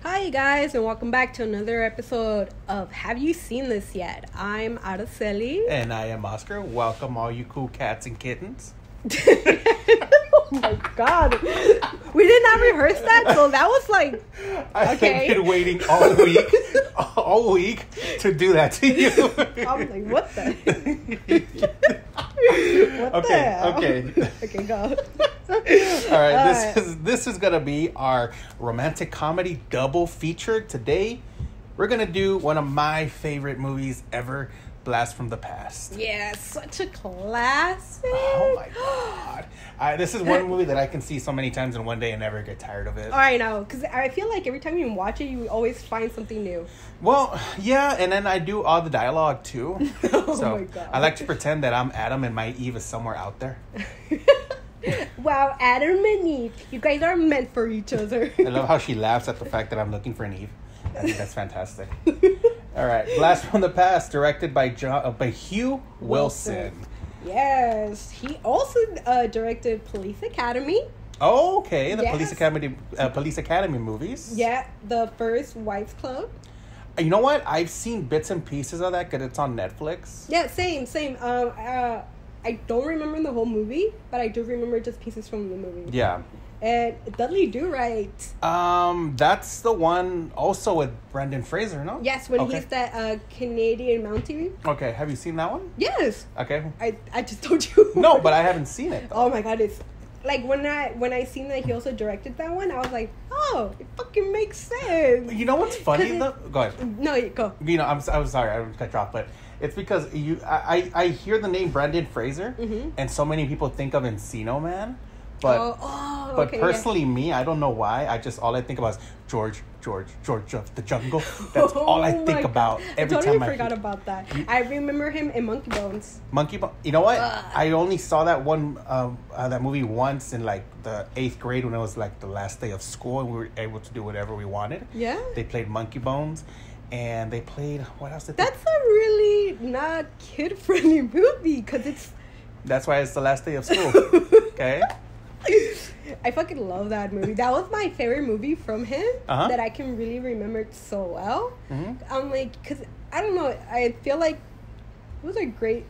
Hi guys, and welcome back to another episode of Have You Seen This Yet? I'm Arazely. And I am Oscar. Welcome all you cool cats and kittens. Oh my god. We did not rehearse that, so that was like, I've been waiting all week to do that to you. I'm like, what the? What the hell? Okay, go. All right, this is gonna be our romantic comedy double feature. Today, we're gonna do one of my favorite movies ever, Blast from the Past. Yeah, such a classic. Oh my god. This is one movie that I can see so many times in one day and never get tired of it. Oh, I know, because I feel like every time you watch it, you always find something new. Well, yeah, and then I do all the dialogue too. Oh so my god. I like to pretend that I'm Adam and my Eve is somewhere out there. Wow, Adam and Eve, you guys are meant for each other. I love how she laughs at the fact that I'm looking for an Eve. I think that's fantastic. All right, Blast from the Past, directed by Hugh Wilson. Yes, he also directed Police Academy. Oh, okay, the Yes. Police Academy movies. Yeah, the first Wives Club. You know what? I've seen bits and pieces of that because it's on Netflix. Yeah, same. I don't remember the whole movie, but I do remember just pieces from the movie. Yeah. And Dudley Do-Right. That's the one also with Brendan Fraser, no? Yes, when he's that Canadian Mountie. Okay, have you seen that one? Yes. Okay. I just told you. No, but I haven't seen it, though. Oh my god, it's like when I seen that he also directed that one, I was like, oh, it fucking makes sense. You know what's funny though? Go ahead. No, you go. You know, I'm sorry, I didn't cut you off, but it's because I hear the name Brendan Fraser, and so many people think of Encino Man, but personally, me, I don't know why. All I think about is George of the Jungle. That's all I think about every time. I totally forgot about that. I remember him in Monkey Bones. You know what? I only saw that one that movie once in like the 8th grade when it was like the last day of school and we were able to do whatever we wanted. Yeah. They played Monkey Bones. And they played, what else did they? That's a really not kid-friendly movie, because it's... That's why it's the last day of school, okay? I fucking love that movie. That was my favorite movie from him that I can really remember so well. I'm like, because, I don't know, I feel like it was a great...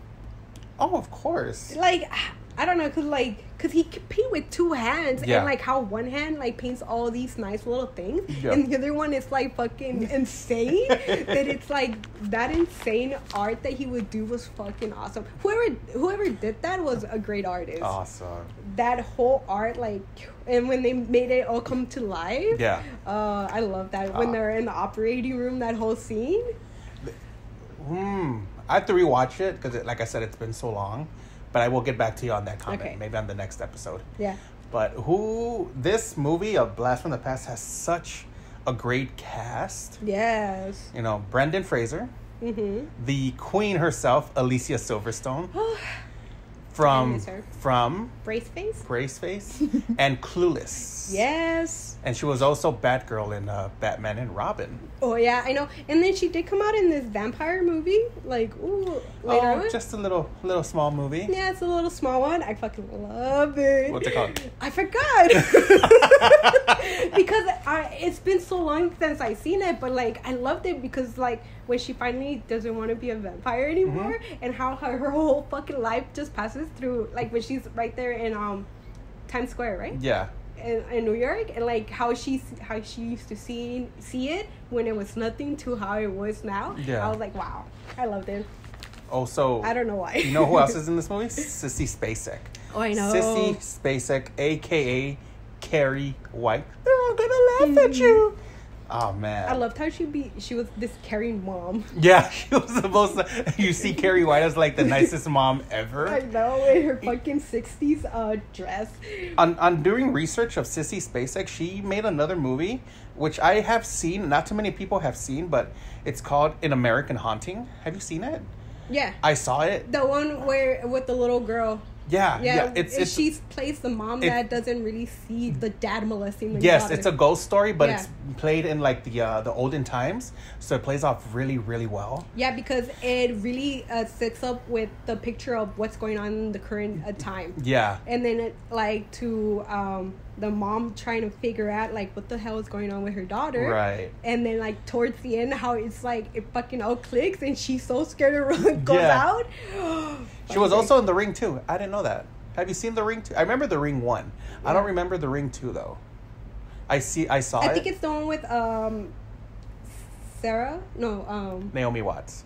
Oh, of course. Like, I don't know, because he could paint with two hands, and like how one hand like paints all these nice little things, and the other one is like fucking insane. That it's like that insane art that he would do was fucking awesome. Whoever did that was a great artist. Awesome. That whole art, like, and when they made it all come to life, I love that. When they're in the operating room, that whole scene. I have to rewatch it because, like I said, it's been so long. But I will get back to you on that comment, maybe on the next episode. Yeah. But this movie of Blast from the Past has such a great cast. Yes. You know, Brendan Fraser. The queen herself, Alicia Silverstone. From Braceface and Clueless. Yes. And she was also Batgirl in Batman and Robin. Oh yeah, I know. And then she did come out in this vampire movie, like later on. Just a little small movie. Yeah, it's a little small one. I fucking love it. What's it called? I forgot. Because it's been so long since I seen it, but like I loved it because like when she finally doesn't want to be a vampire anymore, and how her whole fucking life just passes through, like when she's right there in Times Square, right? Yeah. In New York, and like how she used to see it when it was nothing to how it was now. Yeah. I was like, wow, I loved it. Also, I don't know why. You know who else is in this movie? Sissy Spacek. Oh, I know. Sissy Spacek, aka Carrie White. They're all gonna laugh at you. Oh man, I loved how she was this caring mom. Yeah, she was supposed to. You see Carrie White as like the nicest mom ever. I know, in her fucking 60s dress. On doing research of Sissy Spacek, she made another movie which I have seen. Not too many people have seen, but it's called An American Haunting. Have you seen it? Yeah, I saw it. The one where with the little girl. Yeah. She plays the mom that doesn't really see the dad molesting the Yes, daughter. it's a ghost story, but it's played in like the olden times, so it plays off really, really well. Yeah, because it really sets up with the picture of what's going on in the current time. Yeah. And then it like to the mom trying to figure out like what the hell is going on with her daughter. Right. And then like towards the end, how it's like it fucking all clicks and she's so scared to run, goes out. She was also in The Ring 2. I didn't know that. Have you seen The Ring 2? I remember The Ring 1. I don't remember The Ring 2 though. I saw it. I think it's the one with Sarah? No, Naomi Watts.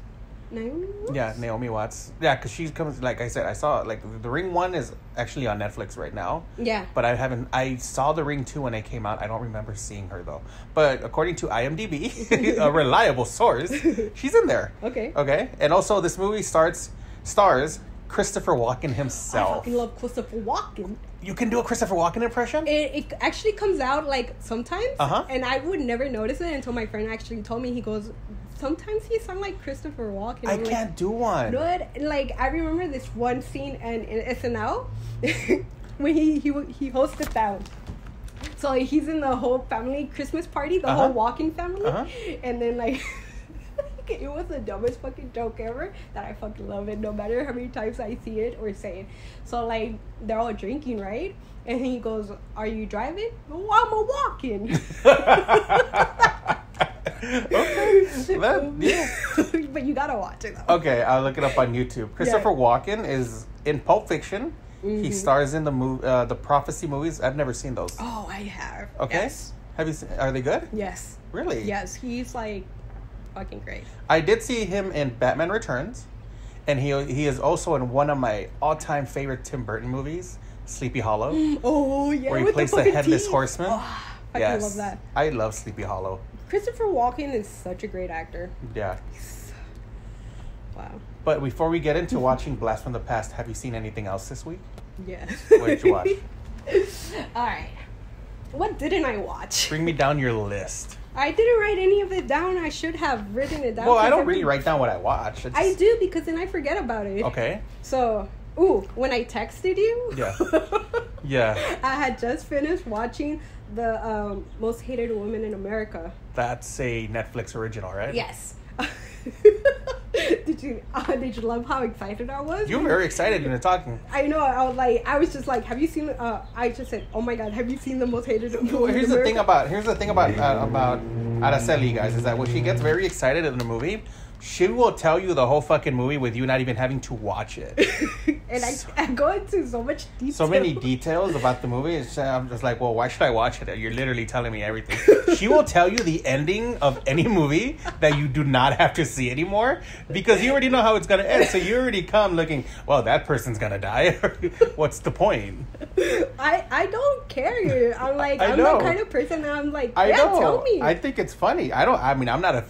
Naomi Watts? Yeah, Naomi Watts. Yeah, because she comes, like I said, I saw like The Ring 1 is actually on Netflix right now. Yeah. But I saw The Ring 2 when it came out. I don't remember seeing her though. But according to IMDb, a reliable source, she's in there. Okay. And also this movie stars Christopher Walken himself. I fucking love Christopher Walken. You can do a Christopher Walken impression? It actually comes out like sometimes. Uh-huh. And I would never notice it until my friend actually told me. He goes, sometimes he sounds like Christopher Walken. I can't do one. Good. Like I remember this one scene in SNL when he hosted that. So like, he's in the whole family Christmas party, the whole Walken family, and then like. It was the dumbest fucking joke ever that I fucking love it no matter how many times I see it or say it. So like they're all drinking, right? And he goes, "Are you driving?" "Oh, I'm a walking." Okay. But you gotta watch it though. Okay, I'll look it up on YouTube. Christopher Walken is in Pulp Fiction. Mm-hmm. He stars in the Prophecy movies. I've never seen those. Oh, I have. Okay. Yes. Have you seen, are they good? Yes. Really? Yes, he's like fucking great. I did see him in Batman Returns, and he is also in one of my all-time favorite Tim Burton movies, Sleepy Hollow. Oh yeah, where he plays the headless horseman. Oh, I love that. I love Sleepy Hollow. Christopher Walken is such a great actor. Yeah. Wow. But before we get into watching Blast from the Past, have you seen anything else this week? Yeah. What did you watch? All right. What didn't I watch? Bring me down your list. I didn't write any of it down. I should have written it down. Well, I don't really write down what I watch. I do because then I forget about it. Okay. So, when I texted you. Yeah. Yeah. I had just finished watching the Most Hated Woman in America. That's a Netflix original, right? Yes. Did you love how excited I was? You were very excited when you're talking. I know. I was just like, have you seen? I just said, oh my god, have you seen the Most Hated Woman? Here's the thing about Arazely, guys, is that when she gets very excited in the movie, she will tell you the whole fucking movie with you not even having to watch it. And I go into so much detail. So many details about the movie. I'm just like, well, why should I watch it? You're literally telling me everything. She will tell you the ending of any movie that you do not have to see anymore because you already know how it's going to end. So you already come looking, well, that person's going to die. What's the point? I don't care. I'm like, I'm the kind of person that I'm like, tell me. I think it's funny.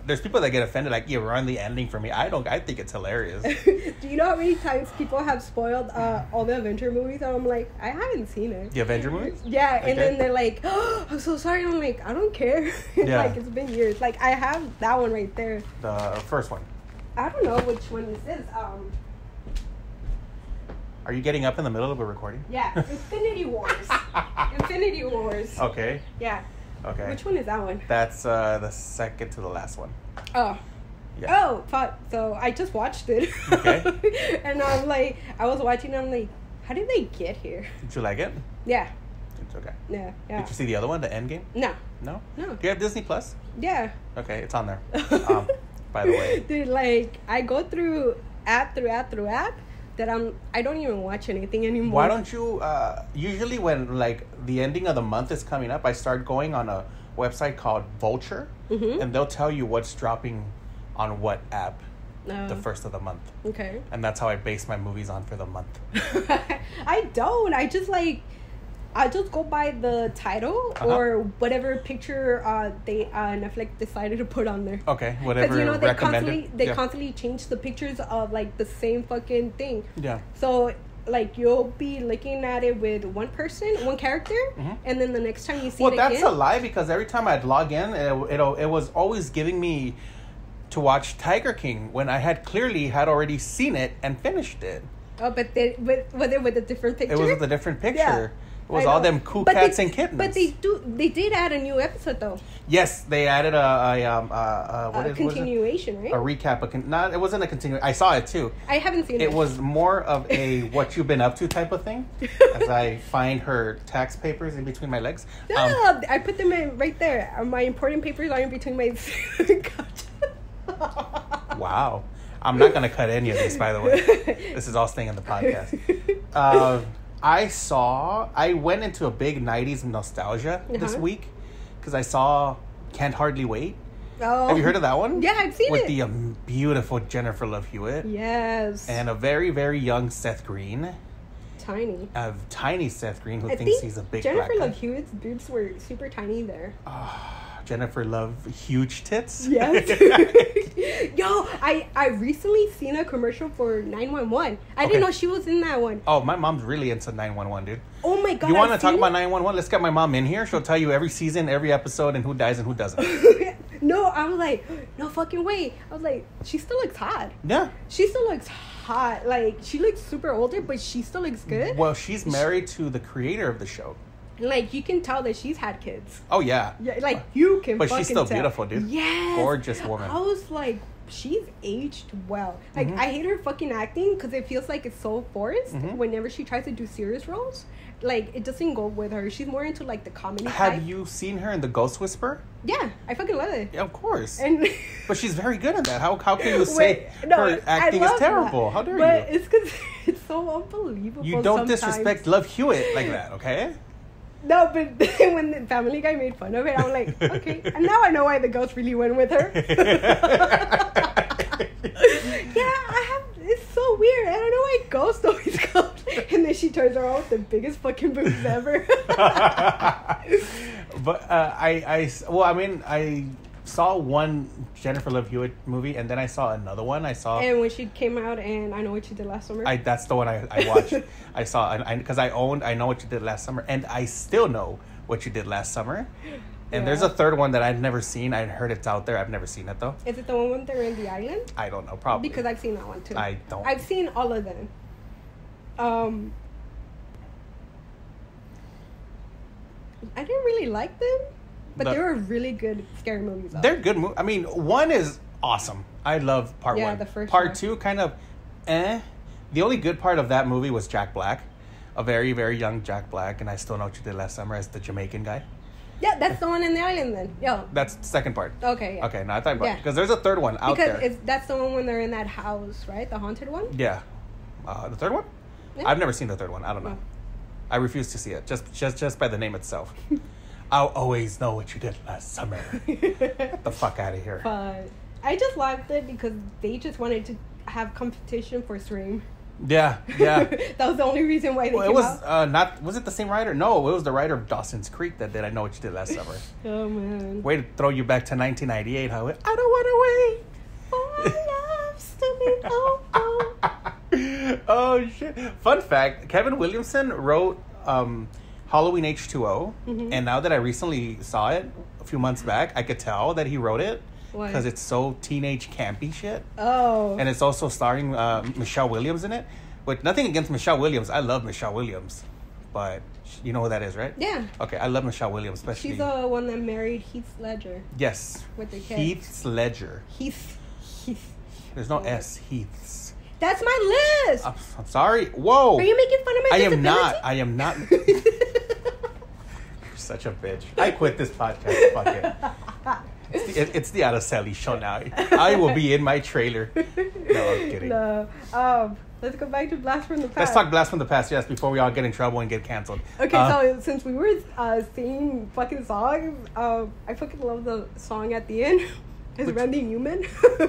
There's people that get offended like, you ruined the ending for me. I think it's hilarious. Do you know how many times people have spoiled all the Avenger movies? And I'm like, I haven't seen it. The Avenger movies? Yeah, okay. And then they're like, oh, I'm so sorry. I'm like, I don't care. Yeah. Like, it's been years. Like, I have that one right there. The first one. I don't know which one this is. Are you getting up in the middle of a recording? Yeah, Infinity Wars. Infinity Wars. Okay. Yeah. Okay. Which one is that one? That's the second to the last one. Oh. Yeah. Oh, fuck. So I just watched it. Okay. And I'm like, I was watching, I'm like, how did they get here? Did you like it? Yeah. It's okay. Yeah. Did you see the other one, the Endgame? No. No? No. Do you have Disney Plus? Yeah. Okay, it's on there. By the way. Dude, like, I go through app that I don't even watch anything anymore. Why don't you, usually when, like, the ending of the month is coming up, I start going on a website called Vulture, and they'll tell you what's dropping on what app the first of the month. Okay. And that's how I base my movies on for the month. I don't. I just go by the title or whatever picture Netflix decided to put on there. Okay, whatever. Because they constantly change the pictures of like the same fucking thing. Yeah. So like you'll be looking at it with one character, and then the next time you see it again. Well, that's a lie because every time I'd log in, it was always giving me to watch Tiger King when I had already seen it and finished it. Oh, but was it with a different picture? It was with a different picture. Yeah. It was all them cool cats and kittens. But they did add a new episode though. Yes, they added a continuation, right? A recap. It wasn't a continuation. I saw it too. I haven't seen it. It was more of a what you've been up to type of thing. As I find her tax papers in between my legs. No, I put them in right there. My important papers are in between my. Wow. I'm not going to cut any of this, by the way. This is all staying in the podcast. I went into a big 90s nostalgia this week because I saw Can't Hardly Wait. Oh. Have you heard of that one? Yeah, I've seen With it. the beautiful Jennifer Love Hewitt. Yes. And a very, very young Seth Green. Tiny. A tiny Seth Green who thinks he's a big Jennifer black guy. Love Hewitt's boobs were super tiny there. Jennifer Love huge tits. Yes. Yo, I recently seen a commercial for 911. I didn't know she was in that one. Oh, my mom's really into 911, dude. Oh my god. You want to talk about 911? Let's get my mom in here. She'll tell you every season, every episode, and who dies and who doesn't. No, I was like, no fucking way. I was like, she still looks hot. Yeah. She still looks hot. Like, she looks super older, but she still looks good. Well, she's married to the creator of the show. Like, you can tell that she's had kids. Oh, yeah. Yeah, like, you can But fucking she's still tell. beautiful, dude. Yes. Gorgeous woman. I was like, she's aged well. Like, I hate her fucking acting because it feels like it's so forced whenever she tries to do serious roles. Like, it doesn't go with her. She's more into, like, the comedy type. Have you seen her in The Ghost Whisperer? Yeah, I fucking love it. Yeah, of course. And but she's very good at that. How can you say her acting is terrible? How dare you? But it's because it's so unbelievable. You don't disrespect Love Hewitt like that, okay? No, but when the Family Guy made fun of it, I'm like, okay. And now I know why the ghost really went with her. It's so weird. I don't know why Ghost always comes. And then she turns around with the biggest fucking boobs ever. But I saw one Jennifer Love Hewitt movie, and then I saw another one. And when she came out, and I Know What You Did Last Summer. That's the one I watched. I saw, because I Know What You Did Last Summer, and I still know What You Did Last Summer. And there's a third one that I've never seen. I heard it's out there. I've never seen it though. Is it the one when they're in the island? I don't know, probably. Because I've seen that one too. I've seen all of them. I didn't really like them, but they were really good scary movies. They're good movies. I mean, one is awesome. I love part one. Yeah, the first part one. Two, kind of, The only good part of that movie was Jack Black, a very, very young Jack Black, and I Still Know What You Did Last Summer as the Jamaican guy. Yeah, that's the one in the island then. Yeah. That's the second part. Okay. Yeah. Okay, now I thought about it. Because there's a third one out there. Because that's the one when they're in that house, right? The haunted one? Yeah. The third one? Yeah. I've never seen the third one. I don't know. I refuse to see it. Just by the name itself. I'll always know what you did last summer. Get the fuck out of here. But I just liked it because they just wanted to have competition for stream. Yeah. That was the only reason why they came out. Was it the same writer? No, it was the writer of Dawson's Creek that did I Know What You Did Last Summer. Oh, man. Way to throw you back to 1998. I don't want to wait for our lives to be over. Oh, shit. Fun fact, Kevin Williamson wrote Halloween H2O. And now that I recently saw it a few months back, I could tell that he wrote it. Because it's so teenage campy shit. Oh. And it's also starring Michelle Williams in it. But nothing against Michelle Williams. I love Michelle Williams. But you know who that is, right? Yeah. Okay, I love Michelle Williams, especially. She's the one that married Heath Ledger. Yes. With the kids. Heath Ledger. Heath. There's no S. Heaths. That's my list. I'm sorry. Whoa. Are you making fun of my disability? I am not. You're such a bitch. I quit this podcast. Fuck it. It's the Arazely show now. I will be in my trailer. No, I'm kidding. No. Let's go back to Blast from the Past. Let's talk Blast from the Past, yes, before we all get in trouble and get canceled. Okay, so since we were singing fucking songs, I fucking love the song at the end. It's Randy Newman.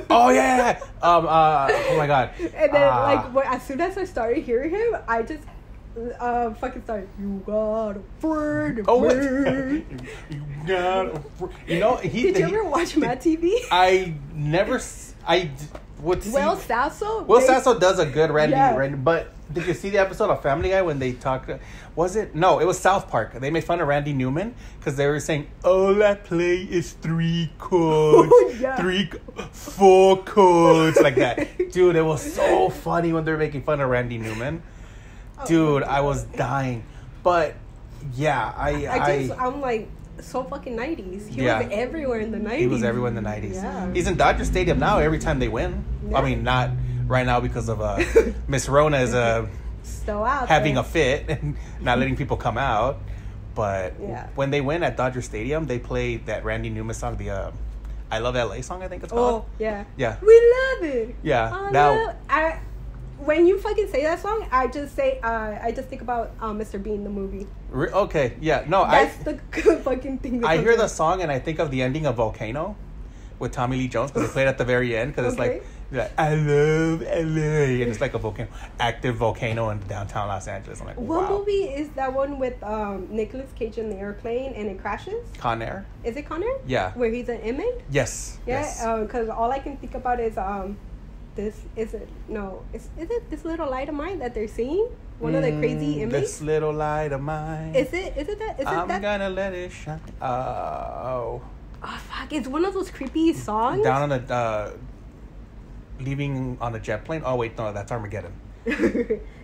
Oh, yeah. Oh, my God. And then, as soon as I started hearing him, I just fucking started, you got a friend of me. You got a friend. You know, Did you ever watch Mad TV? I never... I would see... Will Sasso? Will Sasso does a good Randy, but did you see the episode of Family Guy when they talked... Was it? No, it was South Park. They made fun of Randy Newman because they were saying, all I play is 3 chords. Oh, yeah. 4 chords. Like that. Dude, it was so funny when they were making fun of Randy Newman. Dude, I was dying. But, yeah, I'm like, so fucking 90s. He was everywhere in the 90s. He was everywhere in the 90s. Yeah. He's in Dodger Stadium now every time they win. Yeah. I mean, not right now because of Miss Rona is still out having there. a fit and not letting people come out. But when they win at Dodger Stadium, they play that Randy Newman song, the I Love LA song, I think it's called. Oh, yeah. Yeah. We love it. Yeah. When you fucking say that song, I just think about Mr. Bean, the movie. Okay, yeah. No, that's the fucking thing. I hear the song and I think of the ending of Volcano with Tommy Lee Jones because they played at the very end because it's like, I love LA. And it's like a active volcano in downtown Los Angeles. I'm like, what movie is that one with Nicolas Cage in the airplane and it crashes? Con Air. Is it Con Air? Yeah. Where he's an inmate? Yes. Yeah, because all I can think about is is it This Little Light of Mine that they're singing? One of the crazy inmates? This little light of mine. Is it that? I'm gonna let it shine. Oh, fuck. It's one of those creepy songs. Down on the... leaving on a jet plane? Oh, wait, no, that's Armageddon.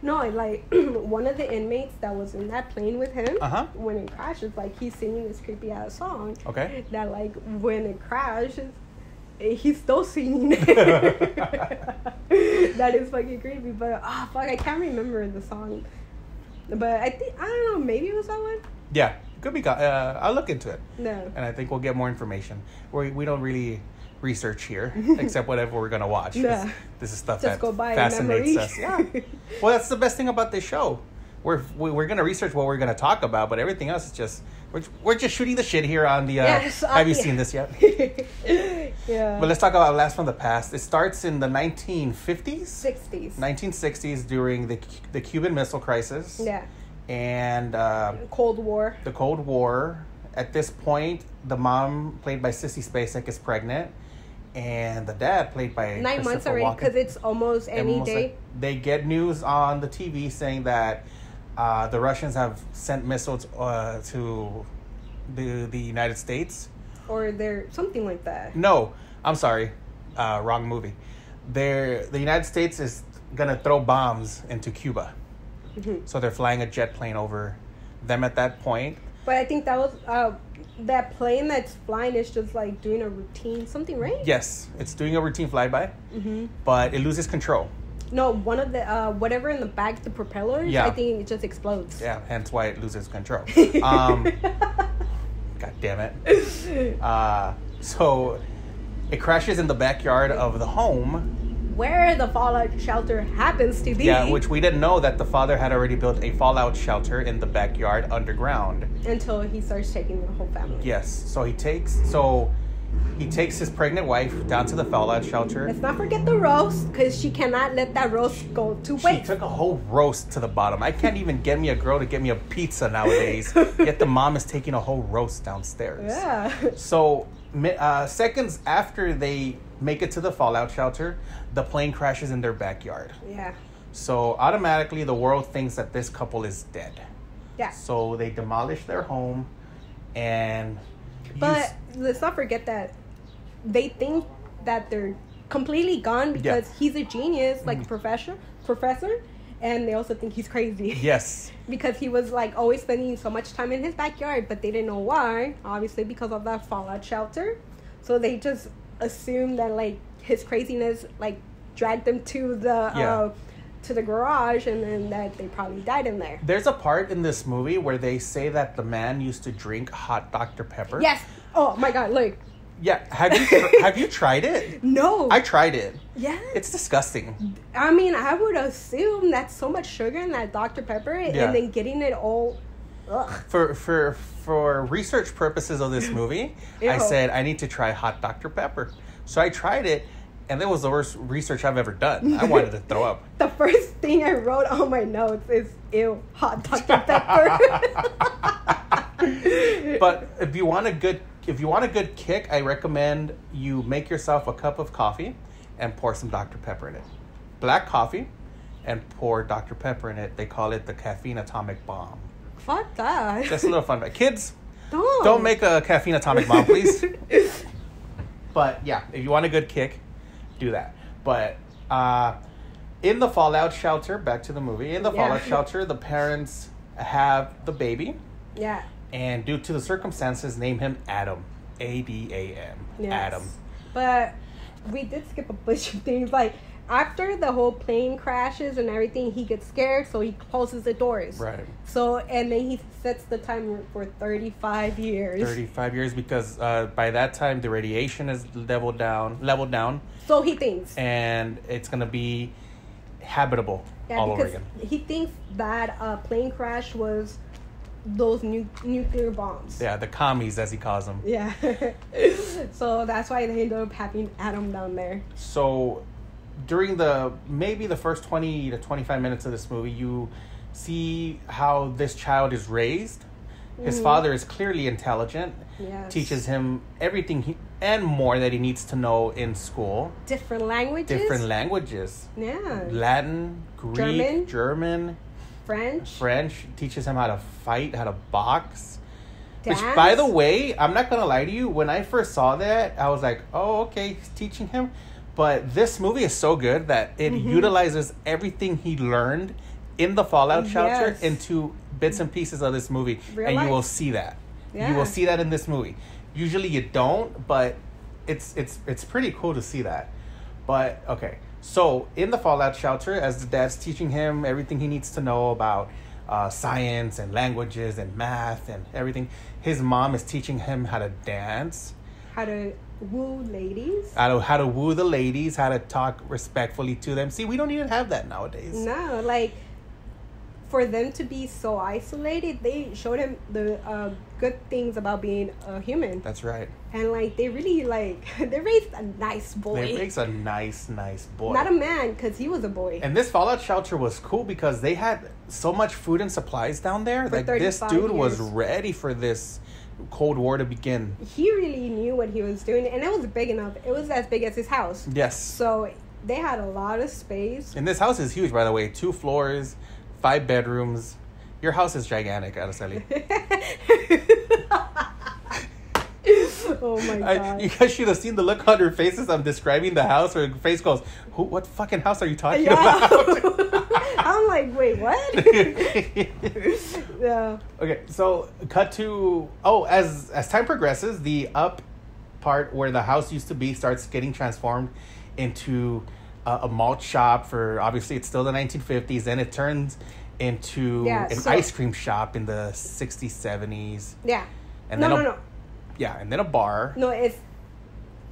No, like, one of the inmates that was in that plane with him, when it crashes, like, he's singing this creepy-ass song. Okay. That, like, when it crashes... he's still singing it. That is fucking creepy. But fuck, I can't remember the song. But I don't know, maybe it was that one. Yeah, could be. I'll look into it. No. And I think we'll get more information. We don't really research here except whatever we're gonna watch. Yeah. This is stuff just that fascinates us. Yeah. Well, that's the best thing about this show. We're gonna research what we're gonna talk about, but everything else is just we're just shooting the shit here on the. Have you seen this yet? Yeah. But let's talk about Blast from the Past. It starts in the 1950s, 1960s during the Cuban Missile Crisis. Yeah. And Cold War. The Cold War. At this point, the mom, played by Sissy Spacek, is pregnant, and the dad, played by 9 months already, because it's almost any day. Like, they get news on the TV saying that the Russians have sent missiles to the United States. Or they're something like that. No, I'm sorry. Wrong movie. The United States is going to throw bombs into Cuba. Mm-hmm. So they're flying a jet plane over them at that point. But I think that was... that plane that's flying is just like doing a routine something, right? Yes, it's doing a routine flyby, but it loses control. No, one of the whatever in the back, the propellers, I think it just explodes. Yeah, hence why it loses control. God damn it. So it crashes in the backyard of the home where the fallout shelter happens to be. Yeah, which we didn't know that the father had already built a fallout shelter in the backyard underground. Until he starts taking the whole family. Yes. So he takes his pregnant wife down to the fallout shelter. Let's not forget the roast, because she cannot let that roast go to waste. She took a whole roast to the bottom. I can't even get me a girl to get me a pizza nowadays. Yet the mom is taking a whole roast downstairs. Yeah. So seconds after they make it to the fallout shelter, the plane crashes in their backyard. Yeah. So automatically the world thinks that this couple is dead. Yeah. So they demolish their home and... But let's not forget that they think that they're completely gone because he's a genius, like a professor, and they also think he's crazy. Yes. Because he was like always spending so much time in his backyard, but they didn't know why. Obviously because of that fallout shelter. So they just assumed that like his craziness like dragged them to the garage, and then that they probably died in there. There's a part in this movie where they say that the man used to drink hot Dr. Pepper. Yes. Oh my God, look. Yeah, have you tried it? No. I tried it. Yeah. It's disgusting. I mean, I would assume that's so much sugar in that Dr. Pepper, and then getting it all. Ugh. For research purposes of this movie, I said I need to try hot Dr. Pepper. So I tried it, and it was the worst research I've ever done. I wanted to throw up. The first thing I wrote on my notes is ew, hot Dr. Pepper. But if you want a good kick, I recommend you make yourself a cup of coffee and pour some Dr. Pepper in it. Black coffee and pour Dr. Pepper in it. They call it the caffeine atomic bomb. Fuck that. Just a little fun fact. Kids, don't Don't make a caffeine atomic bomb, please. But yeah, if you want a good kick, do that. But In the fallout shelter, back to the movie. In the fallout shelter, the parents have the baby. Yeah. And due to the circumstances, name him Adam. Adam. Yes. Adam. But we did skip a bunch of things. Like, after the whole plane crashes and everything, he gets scared, so he closes the doors. Right. So, and then he sets the timer for 35 years. 35 years, because by that time, the radiation is leveled down. So he thinks. And it's going to be habitable all over again. He thinks that a plane crash was those nuclear bombs. Yeah, the commies, as he calls them. Yeah. So that's why they ended up having Adam down there. So during maybe the first 20 to 25 minutes of this movie, you see how this child is raised. His father is clearly intelligent. Yes. Teaches him everything and more that he needs to know in school. Different languages. Yeah. Latin, Greek, German, French. Teaches him how to fight, how to box. Dance. Which, by the way, I'm not going to lie to you. When I first saw that, I was like, oh, okay, he's teaching him. But this movie is so good that it utilizes everything he learned in the fallout shelter into bits and pieces of this movie. You will see that. Yeah. You will see that in this movie. Usually you don't, but it's pretty cool to see that. But, okay. So, in the fallout shelter, as the dad's teaching him everything he needs to know about science and languages and math and everything, his mom is teaching him how to dance. How to woo ladies. How to woo the ladies, how to talk respectfully to them. See, we don't even have that nowadays. No, like, for them to be so isolated, they showed him the good things about being a human. That's right. And, like, they really, like, they raised a nice boy. They raised a nice boy. Not a man, because he was a boy. And this fallout shelter was cool because they had so much food and supplies down there. For like, this dude years. was ready for this Cold War to begin. He really knew what he was doing, and it was big enough. It was as big as his house. Yes. So they had a lot of space. And this house is huge, by the way. 2 floors, 5 bedrooms. Your house is gigantic, Arazely. Oh my god! You guys should have seen the look on her faces. I'm describing the house. Her face goes, "What fucking house are you talking about?" I'm like, wait, what? Yeah. Okay, so cut to as time progresses, the up part where the house used to be starts getting transformed into a malt shop. For obviously, it's still the 1950s. Then it turns into an ice cream shop in the 60s, 70s. Yeah. And no. Yeah, and then a bar. No, it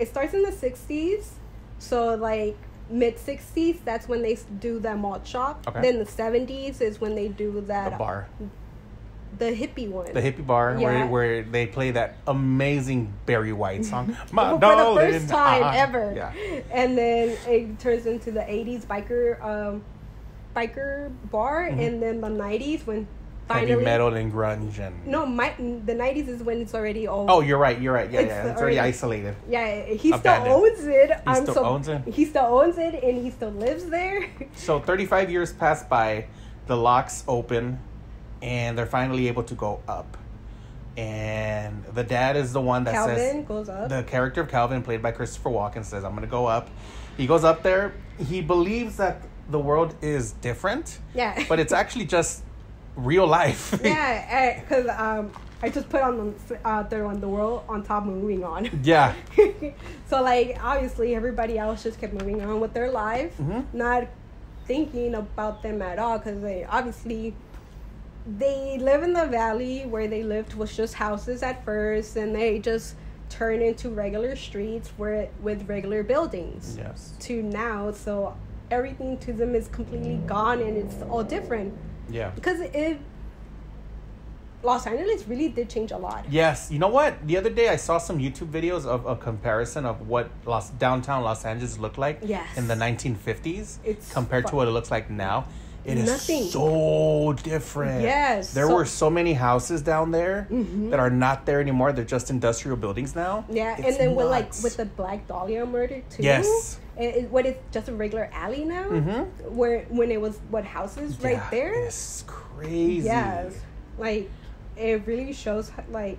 starts in the 60s. So, like, mid-60s, that's when they do that malt shop. Okay. Then the 70s is when they do that... The bar. The hippie one. The hippie bar, where they play that amazing Barry White song. For the first time ever. Yeah. And then it turns into the 80s biker bar. And then the 90s when... Finally, heavy metal and grunge and... No, the 90s is when it's already all... Oh, you're right. Yeah. It's already isolated. Yeah, he still owns it. He still owns it? He still owns it, and he still lives there. So 35 years pass by, the locks open, and they're finally able to go up. And the dad is the one that Calvin goes up. The character of Calvin, played by Christopher Walken, says, I'm going to go up. He goes up there. He believes that the world is different. Yeah. But it's actually just... real life. Yeah, because I just put on the third one, the world on top, moving on. Yeah. So, like, obviously everybody else just kept moving on with their life, not thinking about them at all, because they live in the valley. Where they lived was just houses at first, and they just turned into regular streets with regular buildings. Yes. To now, so everything to them is completely gone, and it's all different. Yeah. Because Los Angeles really did change a lot. Yes. You know what? The other day I saw some YouTube videos of a comparison of what downtown Los Angeles looked like in the 1950s compared to what it looks like now. It is so different. Yes. There were so many houses down there that are not there anymore. They're just industrial buildings now. Yeah. And then with the Black Dahlia murder too. Yes. What is just a regular alley now? When it was houses right there? It's crazy. Yes, like it really shows like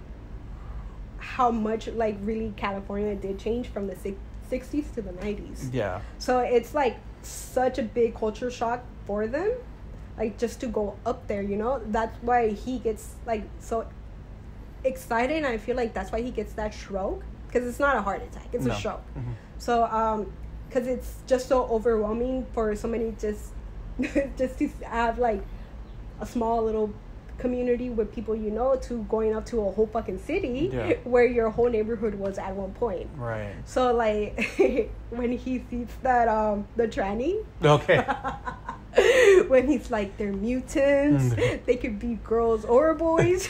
how much like really California did change from the 60s to the 90s. Yeah. So it's like such a big culture shock for them, like just to go up there, you know. That's why he gets like so excited, and I feel like that's why he gets that stroke, because it's not a heart attack, it's a stroke. So because it's just so overwhelming for somebody just to have like a small little community with people, you know, to going up to a whole fucking city where your whole neighborhood was at one point. Right. So like when he sees that the tranny, okay. when he's like, they're mutants, they could be girls or boys.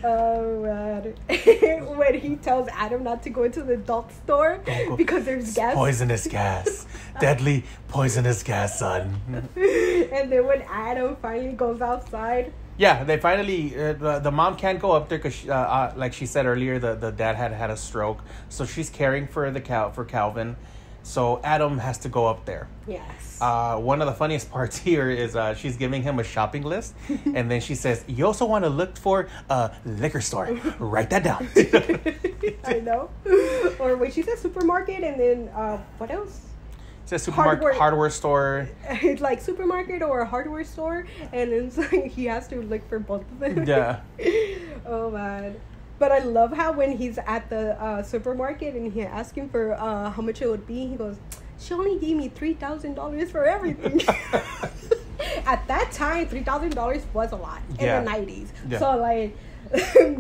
Oh man. When he tells Adam not to go into the adult store because there's gas, poisonous gas, deadly poisonous gas, son. And then when Adam finally goes outside, they finally the mom can't go up there because like she said earlier, the dad had a stroke, so she's caring for Calvin. So Adam has to go up there. Yes. One of the funniest parts here is she's giving him a shopping list, and then she says, "You also want to look for a liquor store. Write that down." I know. Or when she says supermarket, and then what else? It says supermarket, hardware store. It's like supermarket or a hardware store, and then it's like he has to look for both of them. Yeah. Oh man. But I love how when he's at the supermarket and he asking for how much it would be, he goes, "She only gave me $3,000 for everything." At that time, $3,000 was a lot in the 90s. Yeah. So like,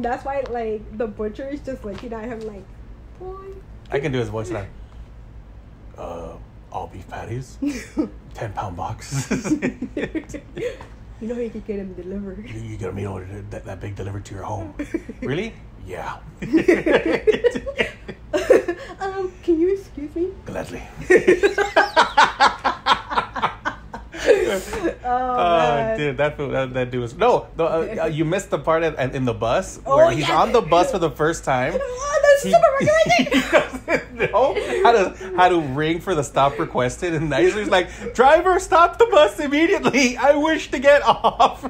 that's why like the butcher is just looking at him like, "Boy." I can do his voice now. All beef patties, 10-pound box. You know you could get him delivered. You get me order that big delivered to your home. Really? Yeah. Can you excuse me? Gladly. Dude, that dude was you missed the part in the bus where he's on the bus for the first time. He doesn't know how to ring for the stop requested, and he's like, "Driver, stop the bus immediately. I wish to get off."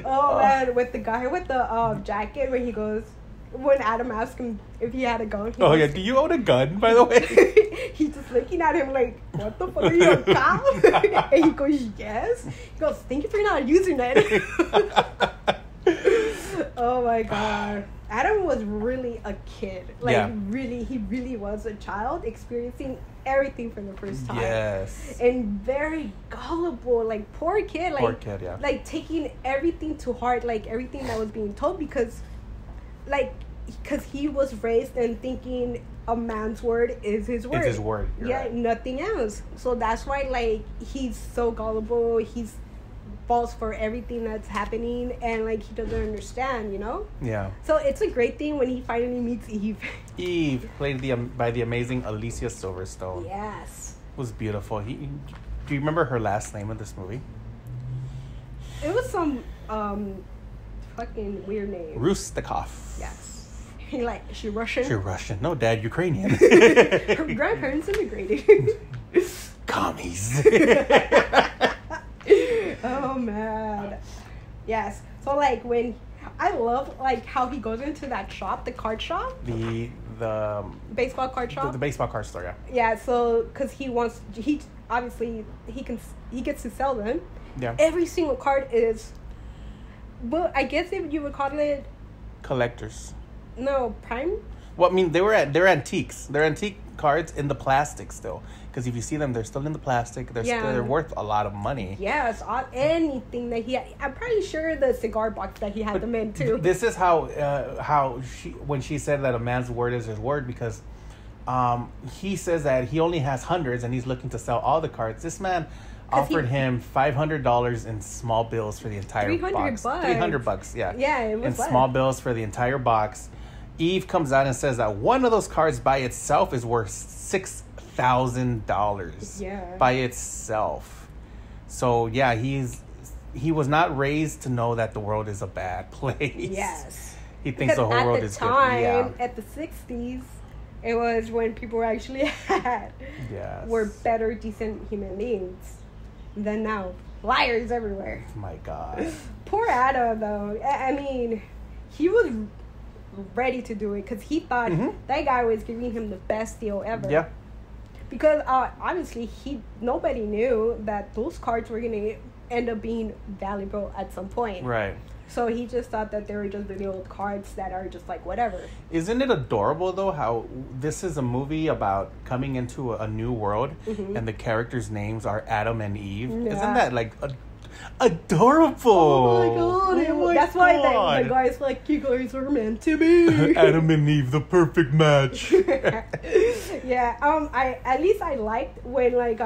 Oh man, with the guy with the jacket where he goes, when Adam asked him if he had a gun. Do you own a gun, by the way? He's just looking at him like, "What the fuck, are you a cop?" And he goes, "Yes." He goes, "Thank you for not using it." Oh my god. Adam was really a kid. He really was a child experiencing everything for the first time. Yes. And very gullible, like poor kid, like taking everything to heart, like everything that was being told, because he was raised and thinking a man's word is his word. It's his word. Right. Nothing else. So that's why like he's so gullible. He's falls for everything that's happening, and like he doesn't understand, you know. Yeah. So it's a great thing when he finally meets Eve. Eve, played by the amazing Alicia Silverstone. Yes. Was beautiful. Do you remember her last name in this movie? It was some fucking weird name. Rustikov. Yes. Like, is she Russian? She's Russian. No, Dad, Ukrainian. Her grandparents immigrated. Commies. Oh man. Yes. So like when I love like how he goes into that shop, the card shop. The baseball card shop. The baseball card store, yeah. Yeah. So because he gets to sell them. Yeah. Every single card is. Well, I guess if you would call it. Collectors. No, prime. Well, I mean, they're antiques. They're antique cards in the plastic still. Because if you see them, they're still in the plastic. They're worth a lot of money. Yes, anything that he had. I'm pretty sure the cigar box that he had them in too. This is how when she said that a man's word is his word, because he says that he only has hundreds and he's looking to sell all the cards. This man offered him $500 in small bills for the entire box. $300, yeah. Yeah, it was in small bills for the entire box. Eve comes out and says that one of those cards by itself is worth $6,000. Yeah. By itself. So yeah, he was not raised to know that the world is a bad place. Yes. He thinks the whole world is good. At the 60s, it was when people were better, decent human beings than now. Liars everywhere. My God. Poor Adam, though. I mean, he was ready to do it because he thought that guy was giving him the best deal ever. Yeah. Because obviously nobody knew that those cards were gonna end up being valuable at some point. Right. So he just thought that they were just the old cards that are just like whatever. Isn't it adorable though how this is a movie about coming into a new world and the characters' names are Adam and Eve? Yeah. Isn't that like adorable? Oh my god! That's why the guys like, you guys are meant to be. Adam and Eve, the perfect match. Yeah. I liked when like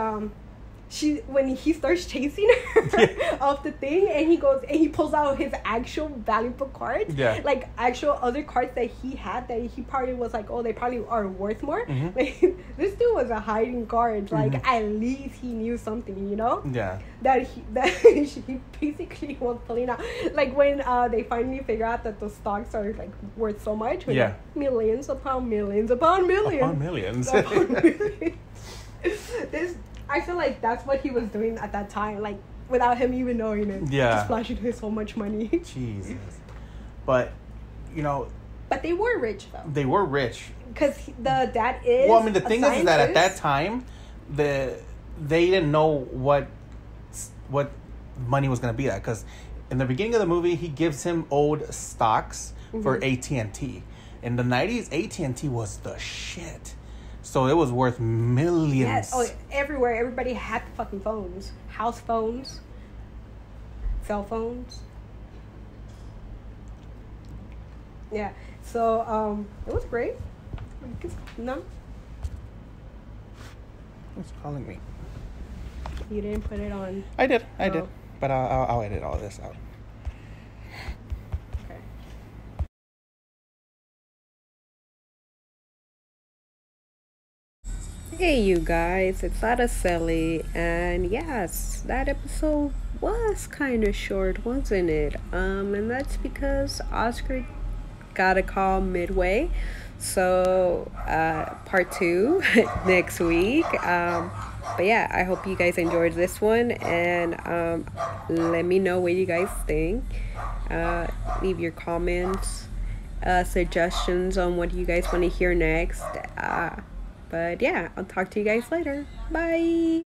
when he starts chasing her off the thing, and he pulls out his actual valuable cards, like actual other cards that he had that he probably was like, oh, they probably are worth more. Like, this dude was a hiding cards. Like, at least he knew something, you know? Yeah. That he basically was pulling out. Like when they finally figure out that the stocks are like worth so much, with like millions upon millions upon millions upon millions. Upon millions. I feel like that's what he was doing at that time, like without him even knowing it. Yeah. Just flashing him so much money. Jesus. But, you know. But they were rich, though. They were rich. Because the dad is. Well, I mean, the thing is that at that time, they didn't know what money was going to be at. Because in the beginning of the movie, he gives him old stocks for AT&T. In the 90s, AT&T was the shit. So it was worth millions. Yes. Oh, everywhere. Everybody had fucking phones. House phones. Cell phones. Yeah. So, it was great. No? Who's calling me? You didn't put it on. I did. But I'll edit all this out. Hey you guys, it's Arazely, and yes, that episode was kind of short, wasn't it? And that's because Oscar got a call midway, so part 2 next week. But yeah, I hope you guys enjoyed this one, and let me know what you guys think. Leave your comments, suggestions on what you guys want to hear next. But yeah, I'll talk to you guys later. Bye.